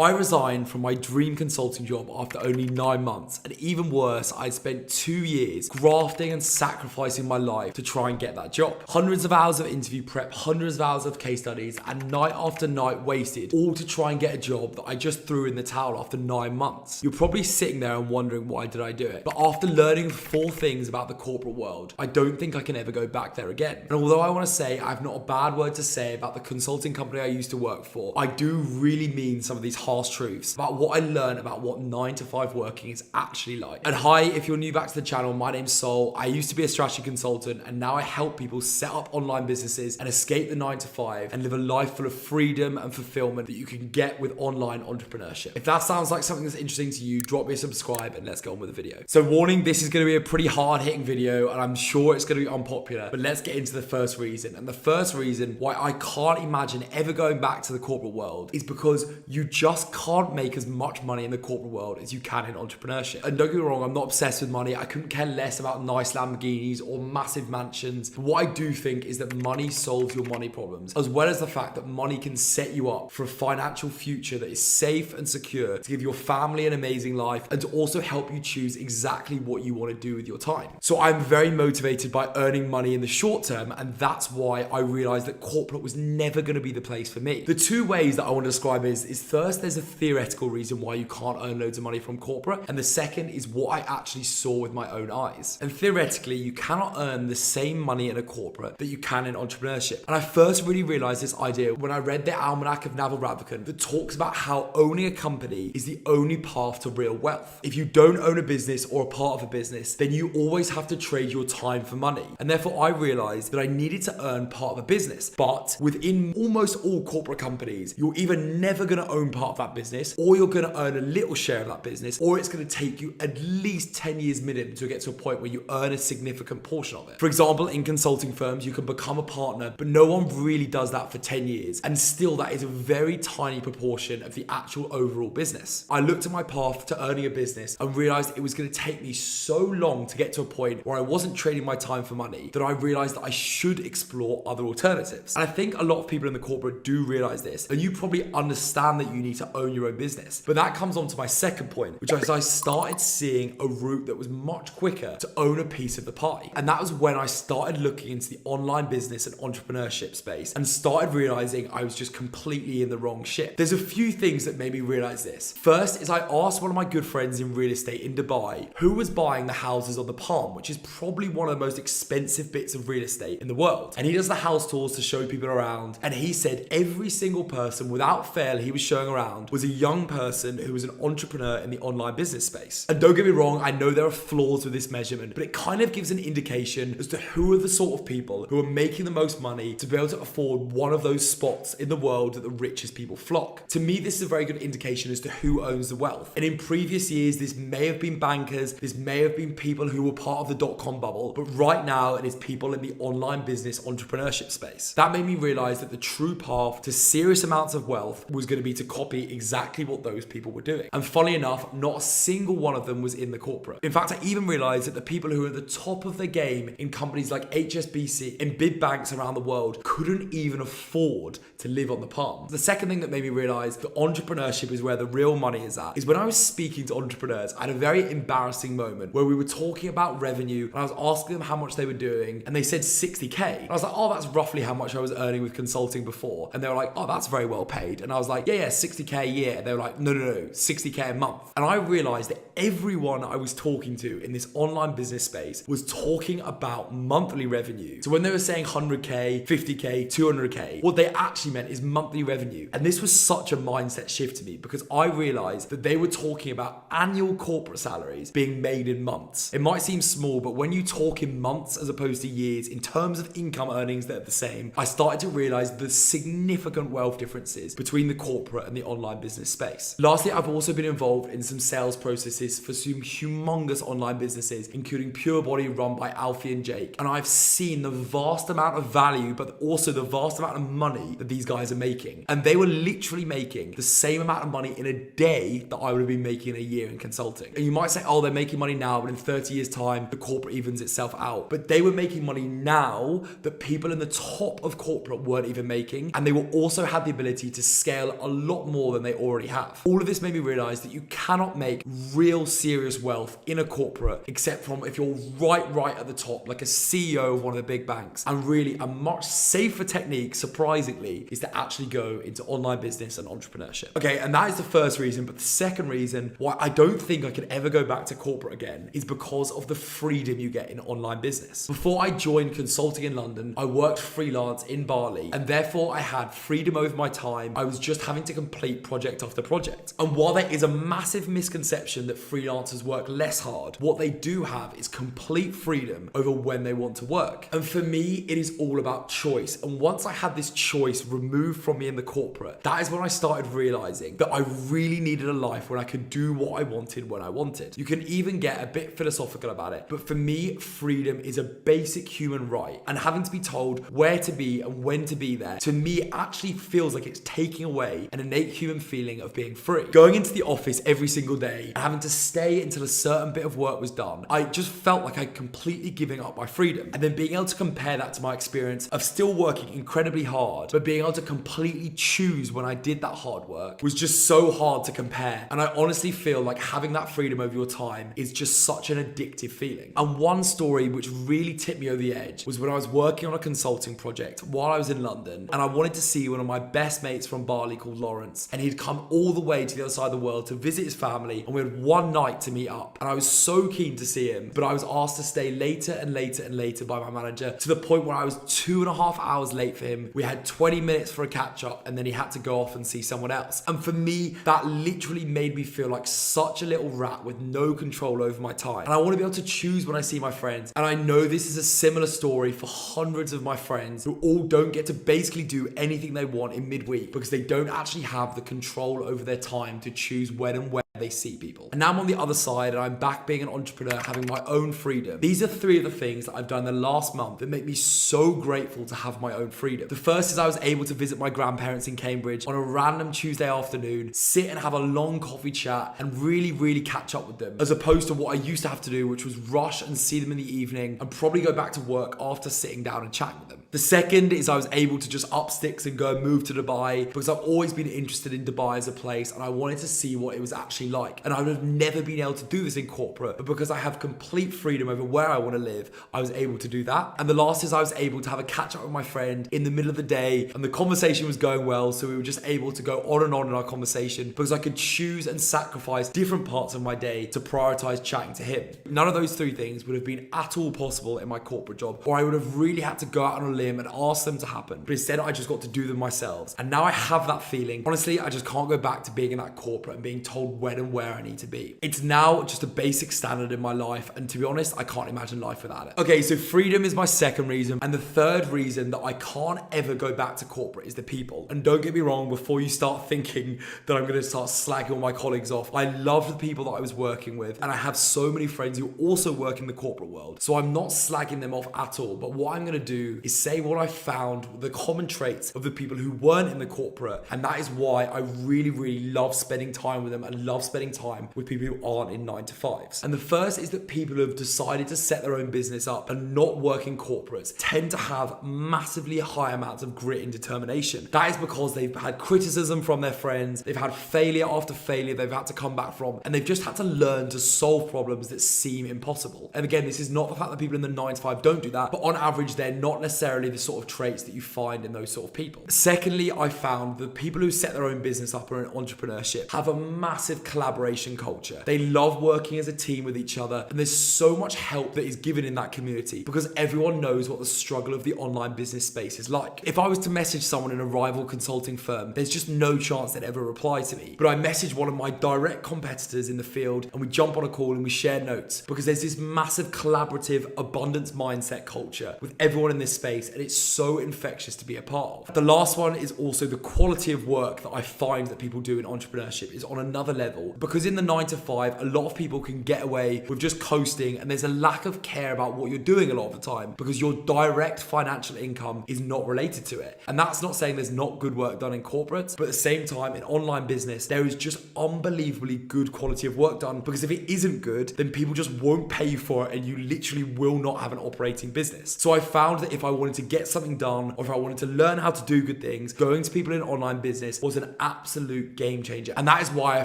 I resigned from my dream consulting job after only 9 months, and even worse, I spent 2 years grafting and sacrificing my life to try and get that job. Hundreds of hours of interview prep, hundreds of hours of case studies, and night after night wasted, all to try and get a job that I just threw in the towel after 9 months. You're probably sitting there and wondering, why did I do it? But after learning 4 things about the corporate world, I don't think I can ever go back there again. And although I want to say I have not a bad word to say about the consulting company I used to work for, I do really mean some of these harsh truths about what I learned about what 9 to 5 working is actually like. And hi, if you're new back to the channel, my name's Sol. I used to be a strategy consultant, and now I help people set up online businesses and escape the 9 to 5 and live a life full of freedom and fulfillment that you can get with online entrepreneurship. If that sounds like something that's interesting to you, drop me a subscribe and let's go on with the video. So warning, this is going to be a pretty hard hitting video and I'm sure it's going to be unpopular, but let's get into the first reason. And the first reason why I can't imagine ever going back to the corporate world is because you just can't make as much money in the corporate world as you can in entrepreneurship. And don't get me wrong, I'm not obsessed with money. I couldn't care less about nice Lamborghinis or massive mansions. But what I do think is that money solves your money problems, as well as the fact that money can set you up for a financial future that is safe and secure to give your family an amazing life and to also help you choose exactly what you want to do with your time. So I'm very motivated by earning money in the short term, and that's why I realized that corporate was never going to be the place for me. The 2 ways that I want to describe is first, there's a theoretical reason why you can't earn loads of money from corporate, and the second is what I actually saw with my own eyes. And theoretically, you cannot earn the same money in a corporate that you can in entrepreneurship. And I first really realized this idea when I read the Almanac of Naval Ravikant that talks about how owning a company is the only path to real wealth. If you don't own a business or a part of a business, then you always have to trade your time for money. And therefore I realized that I needed to earn part of a business. But within almost all corporate companies, you're either never going to own part of that business, or you're going to earn a little share of that business, or it's going to take you at least 10 years minimum to get to a point where you earn a significant portion of it. For example, in consulting firms, you can become a partner, but no one really does that for 10 years. And still, that is a very tiny proportion of the actual overall business. I looked at my path to earning a business and realized it was going to take me so long to get to a point where I wasn't trading my time for money that I realized that I should explore other alternatives. And I think a lot of people in the corporate do realize this, and you probably understand that you need to own your own business. But that comes on to my second point, which is I started seeing a route that was much quicker to own a piece of the pie. And that was when I started looking into the online business and entrepreneurship space and started realizing I was just completely in the wrong ship. There's a few things that made me realize this. First is I asked one of my good friends in real estate in Dubai who was buying the houses on the Palm, which is probably one of the most expensive bits of real estate in the world. And he does the house tours to show people around. And he said every single person without fail he was showing around was a young person who was an entrepreneur in the online business space. And don't get me wrong, I know there are flaws with this measurement, but it kind of gives an indication as to who are the sort of people who are making the most money to be able to afford one of those spots in the world that the richest people flock. To me, this is a very good indication as to who owns the wealth. And in previous years, this may have been bankers, this may have been people who were part of the dot-com bubble, but right now it is people in the online business entrepreneurship space. That made me realize that the true path to serious amounts of wealth was going to be to copy exactly what those people were doing. And funnily enough, not a single one of them was in the corporate. In fact, I even realized that the people who are at the top of the game in companies like HSBC and big banks around the world couldn't even afford to live on the Palm. The second thing that made me realize that entrepreneurship is where the real money is at is when I was speaking to entrepreneurs, I had a very embarrassing moment where we were talking about revenue and I was asking them how much they were doing and they said 60K. And I was like, oh, that's roughly how much I was earning with consulting before. And they were like, oh, that's very well paid. And I was like, yeah, 60K a year. And they were like, no, 60K a month. And I realized that everyone I was talking to in this online business space was talking about monthly revenue. So when they were saying 100K, 50K, 200K, what they actually meant is monthly revenue. And this was such a mindset shift to me because I realized that they were talking about annual corporate salaries being made in months. It might seem small, but when you talk in months as opposed to years, in terms of income earnings that are the same, I started to realize the significant wealth differences between the corporate and the online business space. Lastly, I've also been involved in some sales processes for some humongous online businesses, including Pure Body run by Alfie and Jake. And I've seen the vast amount of value, but also the vast amount of money that these guys are making. And they were literally making the same amount of money in a day that I would have been making in a year in consulting. And you might say, oh, they're making money now, but in 30 years time, the corporate evens itself out. But they were making money now that people in the top of corporate weren't even making. And they will also have the ability to scale a lot more more than they already have. All of this made me realize that you cannot make real serious wealth in a corporate except from if you're right at the top, like a CEO of one of the big banks. And really a much safer technique, surprisingly, is to actually go into online business and entrepreneurship. Okay, and that is the first reason. But the second reason why I don't think I could ever go back to corporate again is because of the freedom you get in online business. Before I joined consulting in London, I worked freelance in Bali, and therefore I had freedom over my time. I was just having to complete project after project. And while there is a massive misconception that freelancers work less hard, what they do have is complete freedom over when they want to work. And for me, it is all about choice. And once I had this choice removed from me in the corporate, that is when I started realizing that I really needed a life where I could do what I wanted when I wanted. You can even get a bit philosophical about it, but for me, freedom is a basic human right. And having to be told where to be and when to be there, to me, actually feels like it's taking away an innate human feeling of being free. Going into the office every single day and having to stay until a certain bit of work was done, I just felt like I'd completely giving up my freedom. And then being able to compare that to my experience of still working incredibly hard, but being able to completely choose when I did that hard work was just so hard to compare. And I honestly feel like having that freedom over your time is just such an addictive feeling. And one story which really tipped me over the edge was when I was working on a consulting project while I was in London, and I wanted to see one of my best mates from Bali called Lawrence, and he'd come all the way to the other side of the world to visit his family, and we had one night to meet up. And I was so keen to see him, but I was asked to stay later and later by my manager, to the point where I was 2.5 hours late for him. We had 20 minutes for a catch up, and then he had to go off and see someone else. And for me, that literally made me feel like such a little rat with no control over my time. And I want to be able to choose when I see my friends. And I know this is a similar story for hundreds of my friends who all don't get to basically do anything they want in midweek because they don't actually have the control over their time to choose when and where they see people. And now I'm on the other side and I'm back being an entrepreneur, having my own freedom. These are 3 of the things that I've done in the last month that make me so grateful to have my own freedom. The first is I was able to visit my grandparents in Cambridge on a random Tuesday afternoon, sit and have a long coffee chat and really catch up with them, as opposed to what I used to have to do, which was rush and see them in the evening and probably go back to work after sitting down and chatting with them. The second is I was able to just up sticks and go and move to Dubai because I've always been interested in Dubai as a place and I wanted to see what it was actually like. And I would have never been able to do this in corporate, but because I have complete freedom over where I want to live, I was able to do that. And the last is I was able to have a catch up with my friend in the middle of the day, and the conversation was going well, so we were just able to go on and on in our conversation because I could choose and sacrifice different parts of my day to prioritize chatting to him. None of those 3 things would have been at all possible in my corporate job, or I would have really had to go out on a limb and ask them to happen. But instead, I just got to do them myself. And now I have that feeling. Honestly, I just can't go back to being in that corporate and being told when and where I need to be. It's now just a basic standard in my life, and to be honest, I can't imagine life without it. Okay, so freedom is my second reason, and the third reason that I can't ever go back to corporate is the people. And don't get me wrong, before you start thinking that I'm going to start slagging all my colleagues off, I love the people that I was working with, and I have so many friends who also work in the corporate world, so I'm not slagging them off at all. But what I'm going to do is say what I found, the common traits of the people who weren't in the corporate, and that is why I really love spending time with them and love spending time with people who aren't in 9-to-5s. And the first is that people who have decided to set their own business up and not work in corporates tend to have massively high amounts of grit and determination. That is because they've had criticism from their friends, they've had failure after failure they've had to come back from, and they've just had to learn to solve problems that seem impossible. And again, this is not the fact that people in the 9-to-5 don't do that, but on average, they're not necessarily the sort of traits that you find in those sort of people. Secondly, I found that people who set their own business up or in entrepreneurship have a massive collaboration culture. They love working as a team with each other, and there's so much help that is given in that community because everyone knows what the struggle of the online business space is like. If I was to message someone in a rival consulting firm, there's just no chance they'd ever reply to me. But I message one of my direct competitors in the field and we jump on a call and we share notes because there's this massive collaborative abundance mindset culture with everyone in this space, and it's so infectious to be a part of. The last one is also the quality of work that I find that people do in entrepreneurship is on another level. level, because in the 9 to 5, a lot of people can get away with just coasting, and there's a lack of care about what you're doing a lot of the time because your direct financial income is not related to it. And that's not saying there's not good work done in corporates, but at the same time, in online business, there is just unbelievably good quality of work done, because if it isn't good, then people just won't pay you for it, and you literally will not have an operating business. So I found that if I wanted to get something done, or if I wanted to learn how to do good things, going to people in online business was an absolute game changer. And that is why I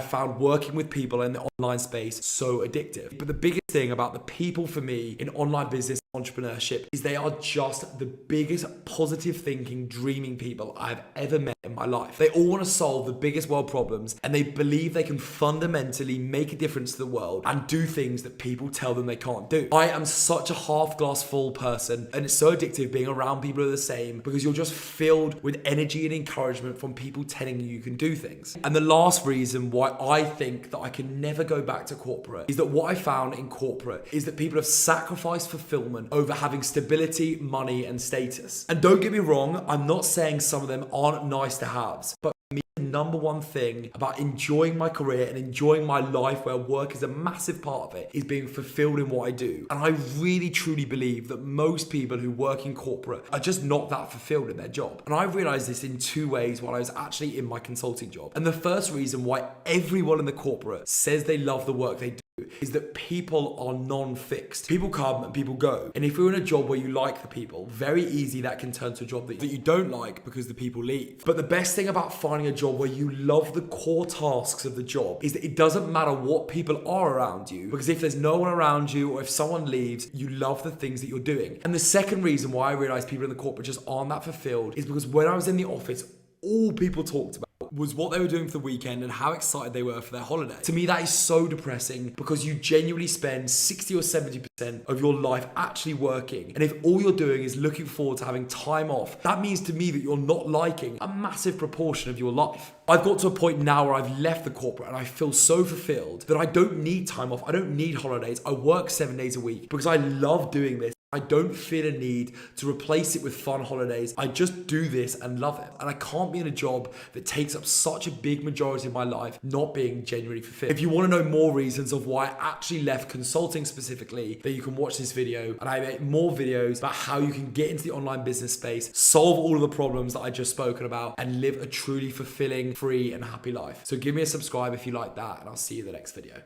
found working with people in the online space so addictive. But the biggest thing about the people for me in online business entrepreneurship is they are just the biggest positive thinking, dreaming people I've ever met in my life. They all want to solve the biggest world problems, and they believe they can fundamentally make a difference to the world and do things that people tell them they can't do. I am such a half glass full person, and it's so addictive being around people who are the same, because you're just filled with energy and encouragement from people telling you can do things. And the last reason why I think that I can never go back to corporate is that what I found in corporate is that people have sacrificed fulfillment over having stability, money, and status. And don't get me wrong, I'm not saying some of them aren't nice to haves, but for me, the number one thing about enjoying my career and enjoying my life, where work is a massive part of it, is being fulfilled in what I do. And I really truly believe that most people who work in corporate are just not that fulfilled in their job. And I realized this in two ways while I was actually in my consulting job. And the first reason why everyone in the corporate says they love the work they do is that people are non-fixed. People come and people go. And if you're in a job where you like the people, very easy that can turn to a job that you don't like because the people leave. But the best thing about finding a job where you love the core tasks of the job is that it doesn't matter what people are around you, because if there's no one around you or if someone leaves, you love the things that you're doing. And the second reason why I realized people in the corporate just aren't that fulfilled is because when I was in the office, all people talked about was what they were doing for the weekend and how excited they were for their holiday. To me, that is so depressing, because you genuinely spend 60 or 70% of your life actually working. And if all you're doing is looking forward to having time off, that means to me that you're not liking a massive proportion of your life. I've got to a point now where I've left the corporate and I feel so fulfilled that I don't need time off. I don't need holidays. I work 7 days a week because I love doing this. I don't feel a need to replace it with fun holidays. I just do this and love it. And I can't be in a job that takes up such a big majority of my life not being genuinely fulfilled. If you want to know more reasons of why I actually left consulting specifically, then you can watch this video, and I make more videos about how you can get into the online business space, solve all of the problems that I just spoken about, and live a truly fulfilling, free, and happy life. So give me a subscribe if you like that, and I'll see you in the next video.